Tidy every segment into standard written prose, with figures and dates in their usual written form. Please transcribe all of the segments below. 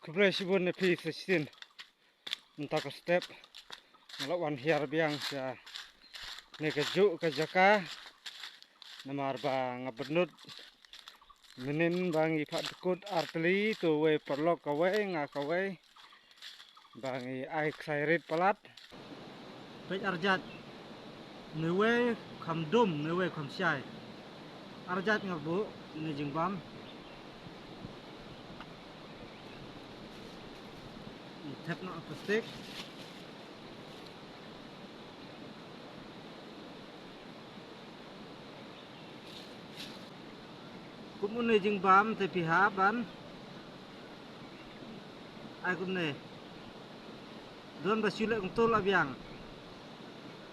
kebersihan nepi sesin entah ke step ngelawan hiar biang sa nekejuk ke jaka namar bang ngabernut menin bang ipak dekut arteli tu we perlok kawe ngakawe bang ai ksairit palat pej arjat newe kamdum newe kamsyai arjat ngabu ni jingbam tap no plastik kumun ni jingbam te pihak ban ai kum ne don basulek ngtul abiang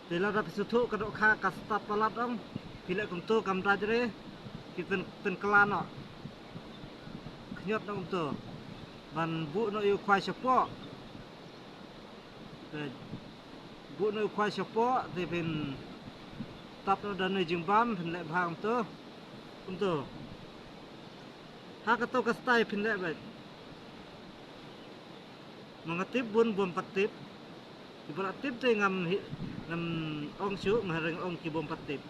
tela da pisutu kadok kha kastat palat ong pilek kumtu kam rajre kita ten kelano knyot no kumtu ban bu no yu kwai sepo bu no kwai sepo te pin tap no dan jingbam pin lek bhang tu kumtu ha kato kastai pin lek bet mangatip bun patip ibarat tip te ngam ong su ngareng ong ki bom patip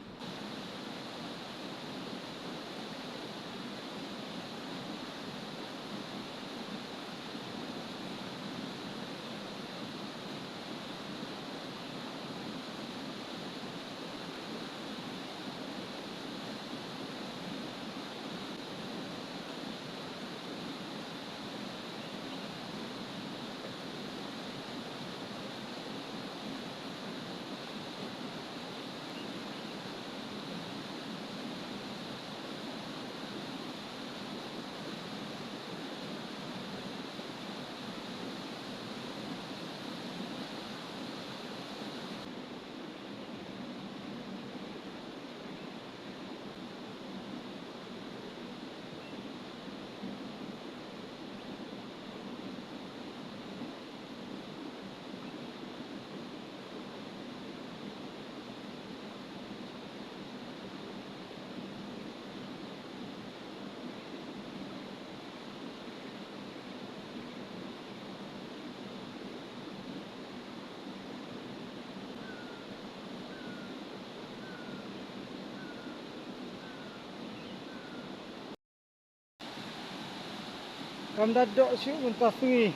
kam dadok syuk mentah sungi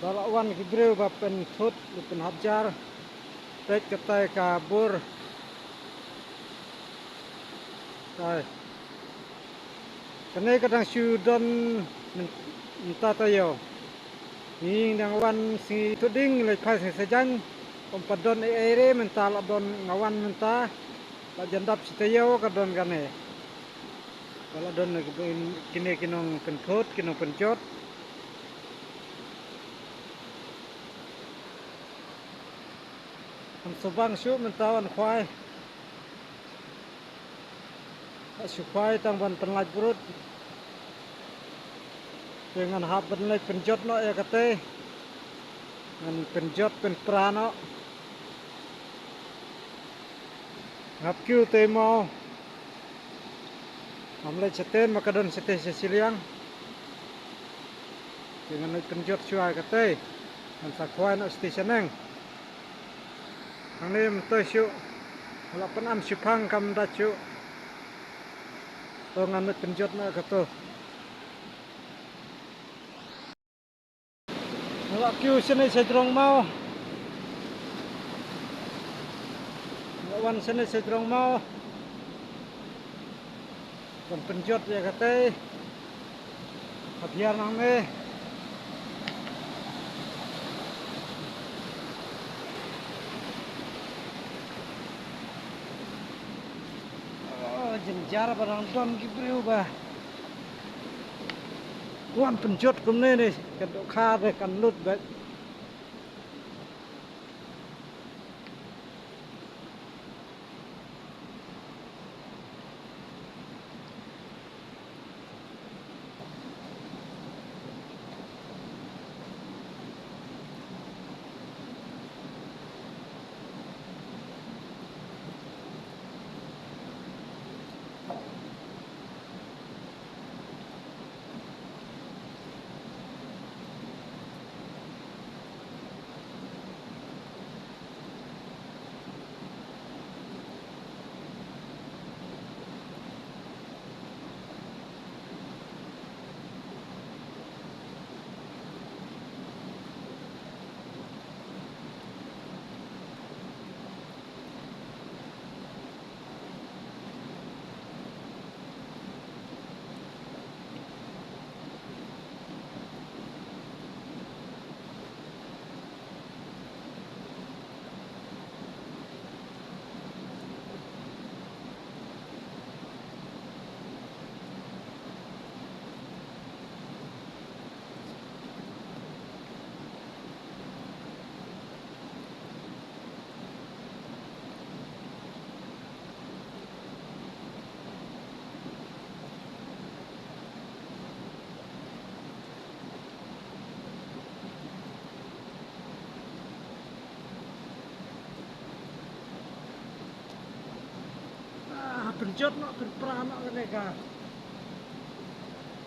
balakwan kibreu bapen thut lupen hajar pej ketai kabur tai kene kadang syudon mentah tayo ning dang wan si tuding le khai sejang kompadon ere mentah ladon ngawan mentah la jandap sitayo kadon kane kalau don kini kinong penthut kinong pencot am sobang syuk mentawan khwai syuk khwai tang ban penlaj perut dengan hab penlaj penjot no ya kate ngan penjot penprano ngap kyu te mau amle ceten makadon sete sesiliang dengan penjot syuai kate ngan sakhwai no stationeng angni mto syuk lapan am syuphang kam da syuk to ngan penjot na kato Ngelak kyu sini sedrong mau wan sini sedrong mau dan penjot ya kate biar nang ne jenjar barang don gibreu ba wan penjot kumne ni kadok kha de kan lut bet penjot nak berperanak mereka.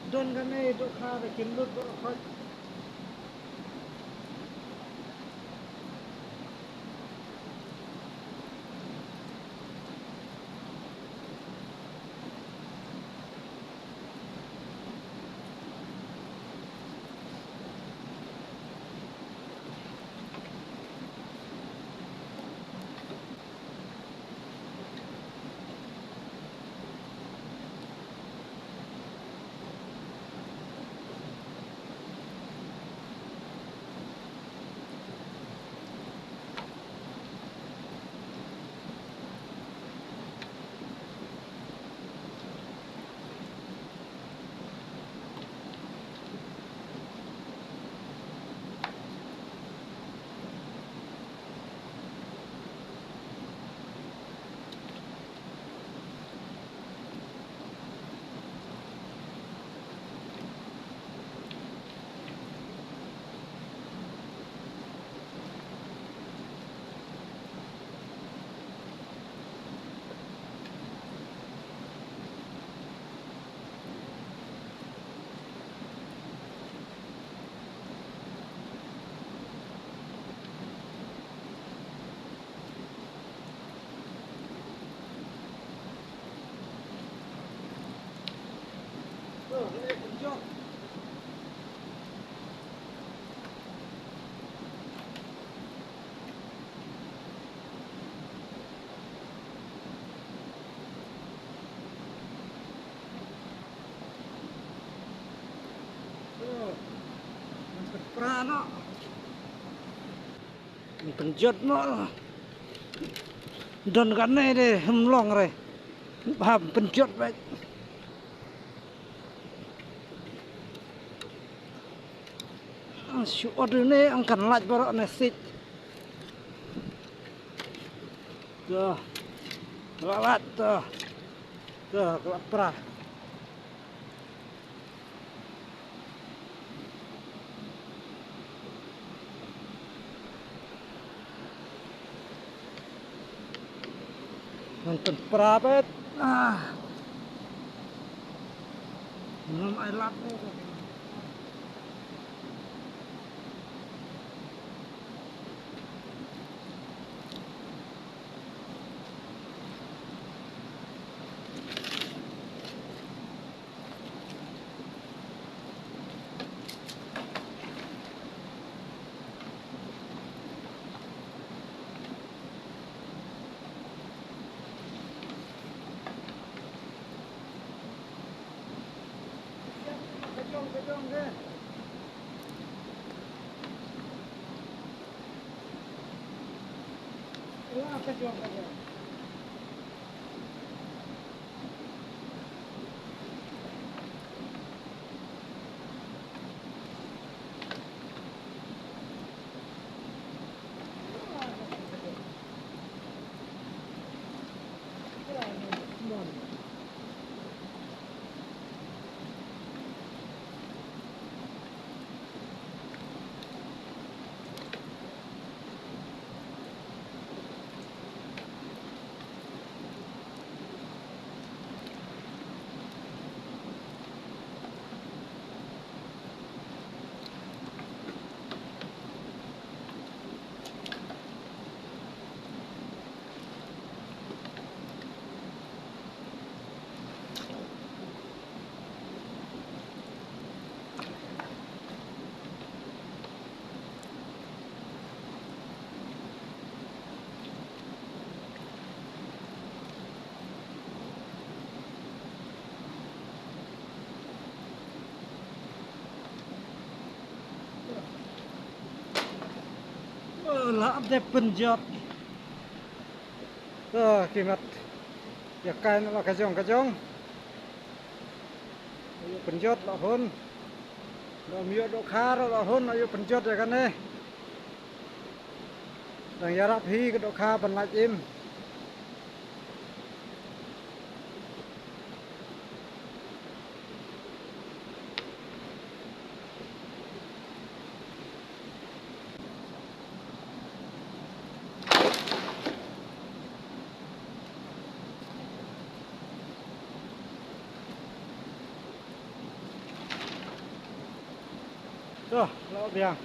Don kami dok kah kinlut dok kah. Penjot. Berperanak. Penjot nak. Don kan ni deh hemlong re. Paham penjot baik. Syukur ini angkat laj baru nasi. Tuh, lalat tuh, kelapar. Nonton perabet, minum air lapu. Kejong ke? Kejong. Lah ada penjot. Tuh kimat. Ya kain lah kajong. Ayo penjot lah hon. Lah mio dok khar lah hon ayo penjot ya kan eh. Dang yarap hi ke dok khar ban laj im. Tuh, lo biang.